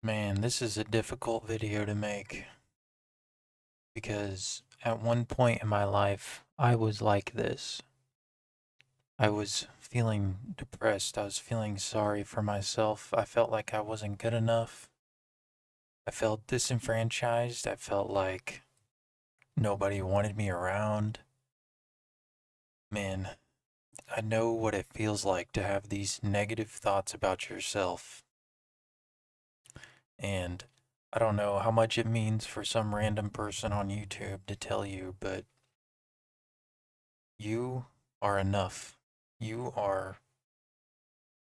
Man, this is a difficult video to make because at one point in my life, I was like this. I was feeling depressed. I was feeling sorry for myself. I felt like I wasn't good enough. I felt disenfranchised. I felt like nobody wanted me around. Man, I know what it feels like to have these negative thoughts about yourself. And I don't know how much it means for some random person on YouTube to tell you, but you are enough. You are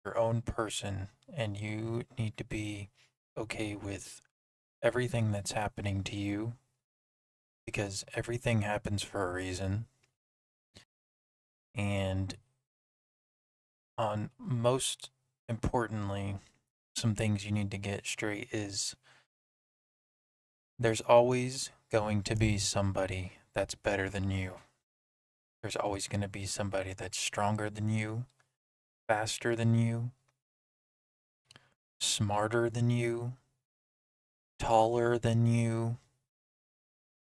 your own person, and you need to be okay with everything that's happening to you because everything happens for a reason. And on most importantly, some things you need to get straight is there's always going to be somebody that's better than you. There's always going to be somebody that's stronger than you, faster than you, smarter than you, taller than you.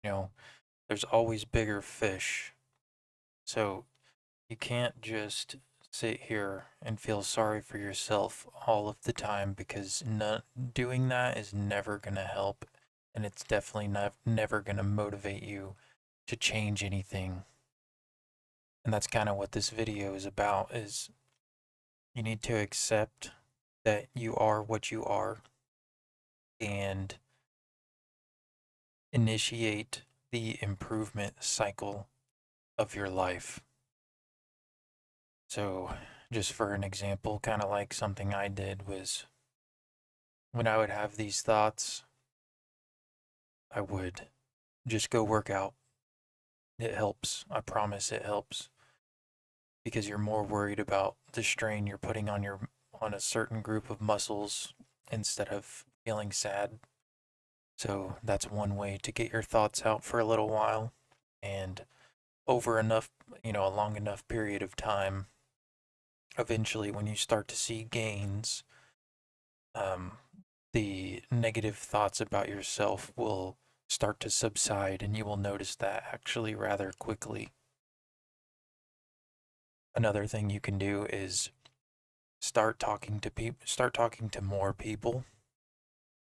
You know, there's always bigger fish. So you can't just sit here and feel sorry for yourself all of the time because doing that is never going to help, and it's definitely never going to motivate you to change anything. And that's kind of what this video is about, is you need to accept that you are what you are and initiate the improvement cycle of your life. So, just for an example, kind of like something I did was when I would have these thoughts, I would just go work out. It helps. I promise it helps because you're more worried about the strain you're putting on a certain group of muscles instead of feeling sad. So, that's one way to get your thoughts out for a little while, and over enough, a long enough period of time, eventually when you start to see gains, um, the negative thoughts about yourself will start to subside and you will notice that actually rather quickly. Another thing you can do is start talking to more people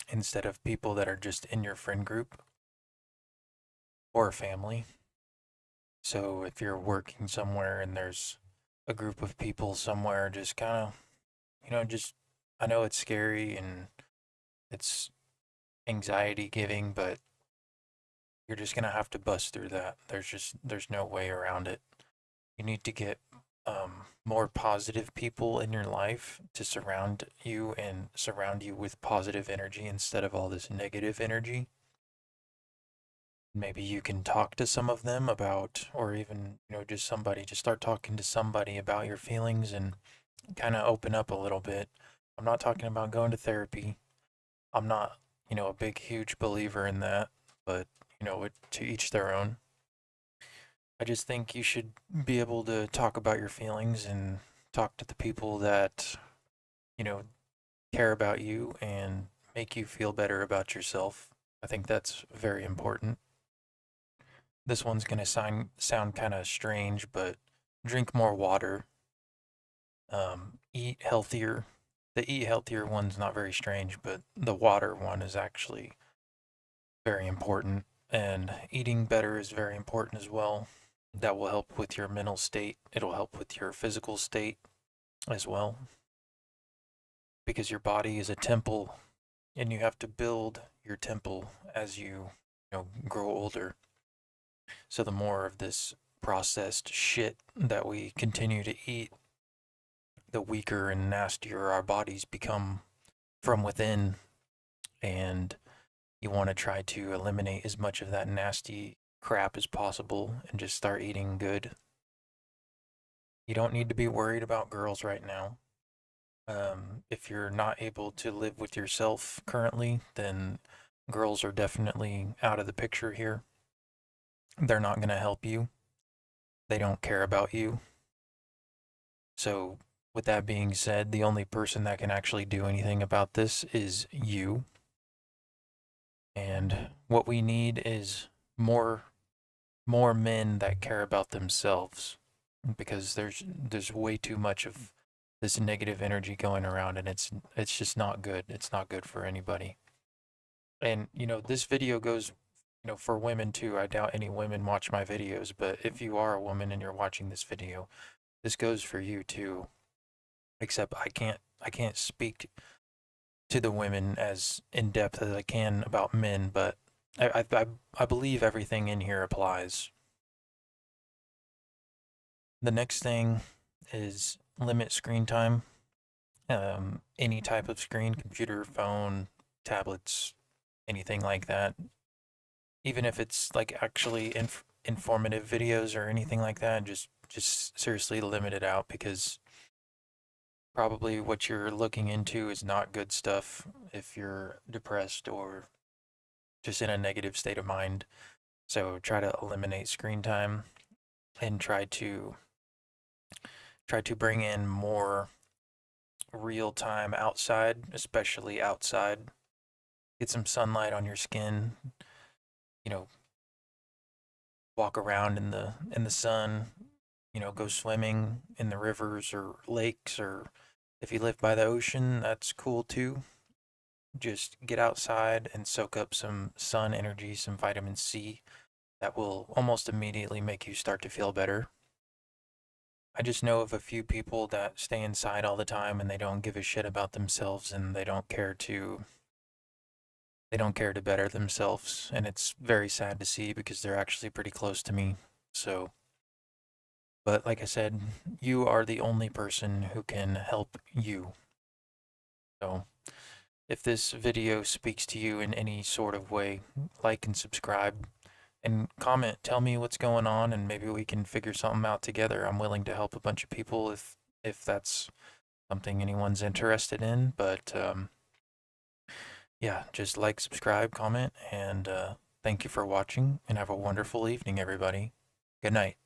instead of people that are just in your friend group or family. So if you're working somewhere and there's a group of people somewhere, just kind of, just I know it's scary and it's anxiety giving, but you're just gonna have to bust through that. There's no way around it. You need to get more positive people in your life to surround you with positive energy instead of all this negative energy. Maybe you can talk to some of them about, or even, just start talking to somebody about your feelings and kind of open up a little bit. I'm not talking about going to therapy. I'm not, a big, huge believer in that, but, to each their own. I just think you should be able to talk about your feelings and talk to the people that, you know, care about you and make you feel better about yourself. I think that's very important. This one's going to sound kind of strange, but drink more water, eat healthier. The eat healthier one's not very strange, but the water one is actually very important. And eating better is very important as well. That will help with your mental state. It'll help with your physical state as well, because your body is a temple and you have to build your temple as you grow older. So the more of this processed shit that we continue to eat, the weaker and nastier our bodies become from within. And you want to try to eliminate as much of that nasty crap as possible and just start eating good. You don't need to be worried about girls right now. If you're not able to live with yourself currently, then girls are definitely out of the picture here. They're not going to help you. They don't care about you. So, with that being said, the only person that can actually do anything about this is you. And what we need is more more men that care about themselves, because there's way too much of this negative energy going around, and it's just not good. It's not good for anybody. And this video goes, for women too. I doubt any women watch my videos, but if you are a woman and you're watching this video, this goes for you too. Except I can't speak to the women as in depth as I can about men, but I believe everything in here applies. The next thing is limit screen time. Any type of screen, computer, phone, tablets, anything like that. Even if it's like actually informative videos or anything like that, just seriously limit it out, because probably what you're looking into is not good stuff if you're depressed or just in a negative state of mind. So try to eliminate screen time and try to bring in more real time outside, especially outside. Get some sunlight on your skin, you know, walk around in the sun, go swimming in the rivers or lakes, or if you live by the ocean, that's cool too. Just get outside and soak up some sun energy, some vitamin C that will almost immediately make you start to feel better. I just know of a few people that stay inside all the time and they don't give a shit about themselves, and they don't care to better themselves, and it's very sad to see because they're actually pretty close to me. So, but like I said, you are the only person who can help you. So, if this video speaks to you in any sort of way, like and subscribe and comment. Tell me what's going on, and maybe we can figure something out together. I'm willing to help a bunch of people if that's something anyone's interested in. But yeah, just like, subscribe, comment, and thank you for watching, and have a wonderful evening, everybody. Good night.